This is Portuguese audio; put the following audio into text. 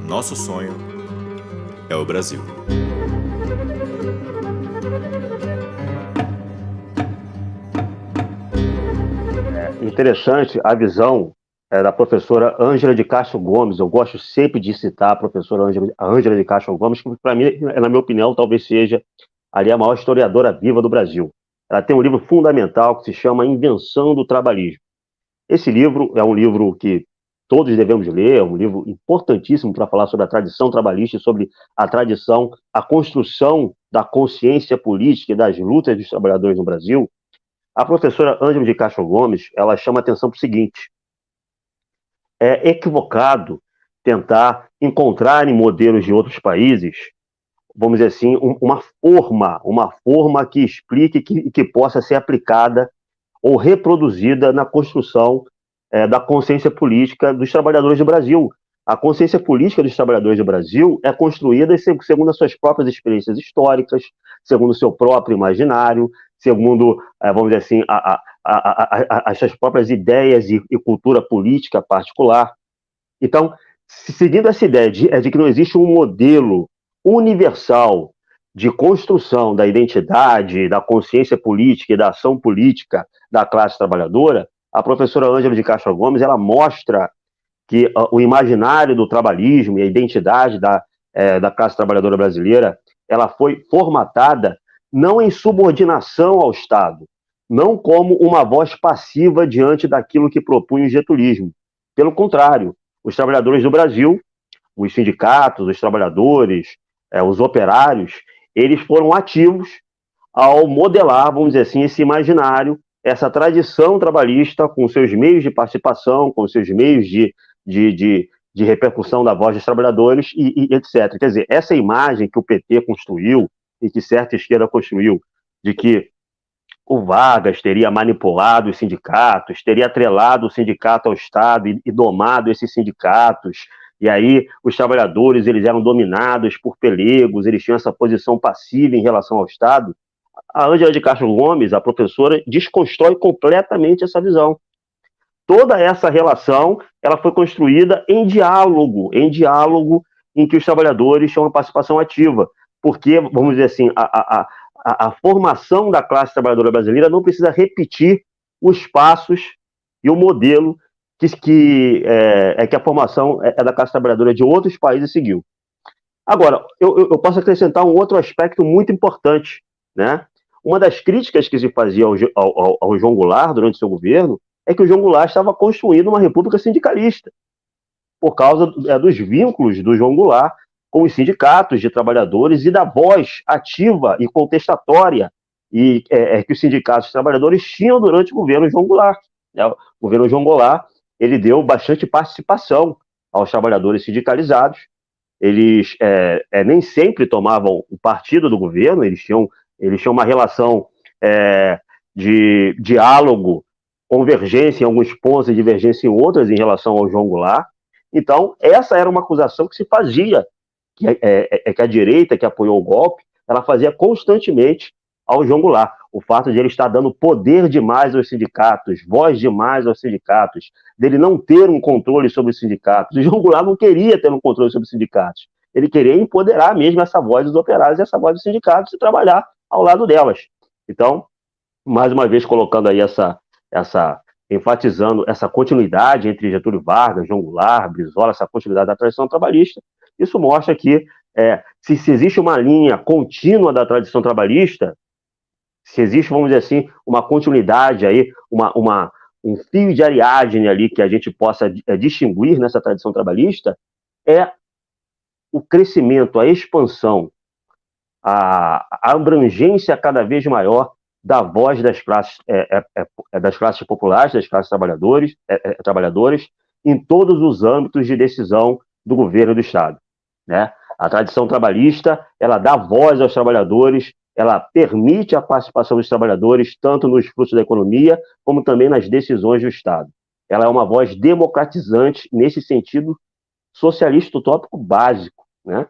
Nosso sonho é o Brasil. Interessante a visão da professora Ângela de Castro Gomes. Eu gosto sempre de citar a professora Ângela de Castro Gomes, que para mim, na minha opinião, talvez seja ali a maior historiadora viva do Brasil. Ela tem um livro fundamental que se chama Invenção do Trabalhismo. Esse livro é um livro que todos devemos ler, é um livro importantíssimo para falar sobre a tradição trabalhista, sobre a tradição, a construção da consciência política e das lutas dos trabalhadores no Brasil. A professora Ângela de Castro Gomes, ela chama atenção para o seguinte: é equivocado tentar encontrar em modelos de outros países, vamos dizer assim, uma forma que explique que possa ser aplicada ou reproduzida na construção da consciência política dos trabalhadores do Brasil. A consciência política dos trabalhadores do Brasil é construída segundo as suas próprias experiências históricas, segundo o seu próprio imaginário, segundo, vamos dizer assim, as suas próprias ideias e cultura política particular. Então, seguindo essa ideia de que não existe um modelo universal de construção da identidade, da consciência política e da ação política da classe trabalhadora, a professora Ângela de Castro Gomes, ela mostra que o imaginário do trabalhismo e a identidade da classe trabalhadora brasileira, ela foi formatada não em subordinação ao Estado, não como uma voz passiva diante daquilo que propunha o getulismo. Pelo contrário, os trabalhadores do Brasil, os sindicatos, os trabalhadores, os operários, eles foram ativos ao modelar, vamos dizer assim, esse imaginário, essa tradição trabalhista com seus meios de participação, com seus meios de repercussão da voz dos trabalhadores e etc. Quer dizer, essa imagem que o PT construiu e que certa esquerda construiu, de que o Vargas teria manipulado os sindicatos, teria atrelado o sindicato ao Estado e domado esses sindicatos, e aí os trabalhadores eles eram dominados por pelegos, eles tinham essa posição passiva em relação ao Estado. A Ângela de Castro Gomes, a professora, desconstrói completamente essa visão. Toda essa relação ela foi construída em diálogo em que os trabalhadores tinham uma participação ativa, porque, vamos dizer assim, a formação da classe trabalhadora brasileira não precisa repetir os passos e o modelo que a formação da classe trabalhadora de outros países seguiu. Agora, eu posso acrescentar um outro aspecto muito importante, né? Uma das críticas que se fazia ao João Goulart durante seu governo é que o João Goulart estava construindo uma república sindicalista, por causa dos vínculos do João Goulart com os sindicatos de trabalhadores e da voz ativa e contestatória que os sindicatos de trabalhadores tinham durante o governo João Goulart. O governo João Goulart ele deu bastante participação aos trabalhadores sindicalizados. Eles nem sempre tomavam o partido do governo, eles tinham uma relação de diálogo, convergência em alguns pontos e divergência em outras em relação ao João Goulart. Então, essa era uma acusação que se fazia, que a direita que apoiou o golpe, ela fazia constantemente ao João Goulart. O fato de ele estar dando poder demais aos sindicatos, voz demais aos sindicatos, dele não ter um controle sobre os sindicatos. O João Goulart não queria ter um controle sobre os sindicatos. Ele queria empoderar mesmo essa voz dos operários e essa voz dos sindicatos e trabalhar ao lado delas. Então, mais uma vez colocando aí enfatizando essa continuidade entre Getúlio Vargas, João Goulart, Brizola, essa continuidade da tradição trabalhista, isso mostra que se existe uma linha contínua da tradição trabalhista, se existe, vamos dizer assim, uma continuidade aí, um fio de Ariadne ali que a gente possa distinguir nessa tradição trabalhista, é o crescimento, a expansão, a abrangência cada vez maior da voz das classes populares, das classes trabalhadoras, em todos os âmbitos de decisão do governo e do Estado, né? A tradição trabalhista, ela dá voz aos trabalhadores, ela permite a participação dos trabalhadores tanto nos fluxos da economia, como também nas decisões do Estado. Ela é uma voz democratizante nesse sentido socialista utópico básico, né?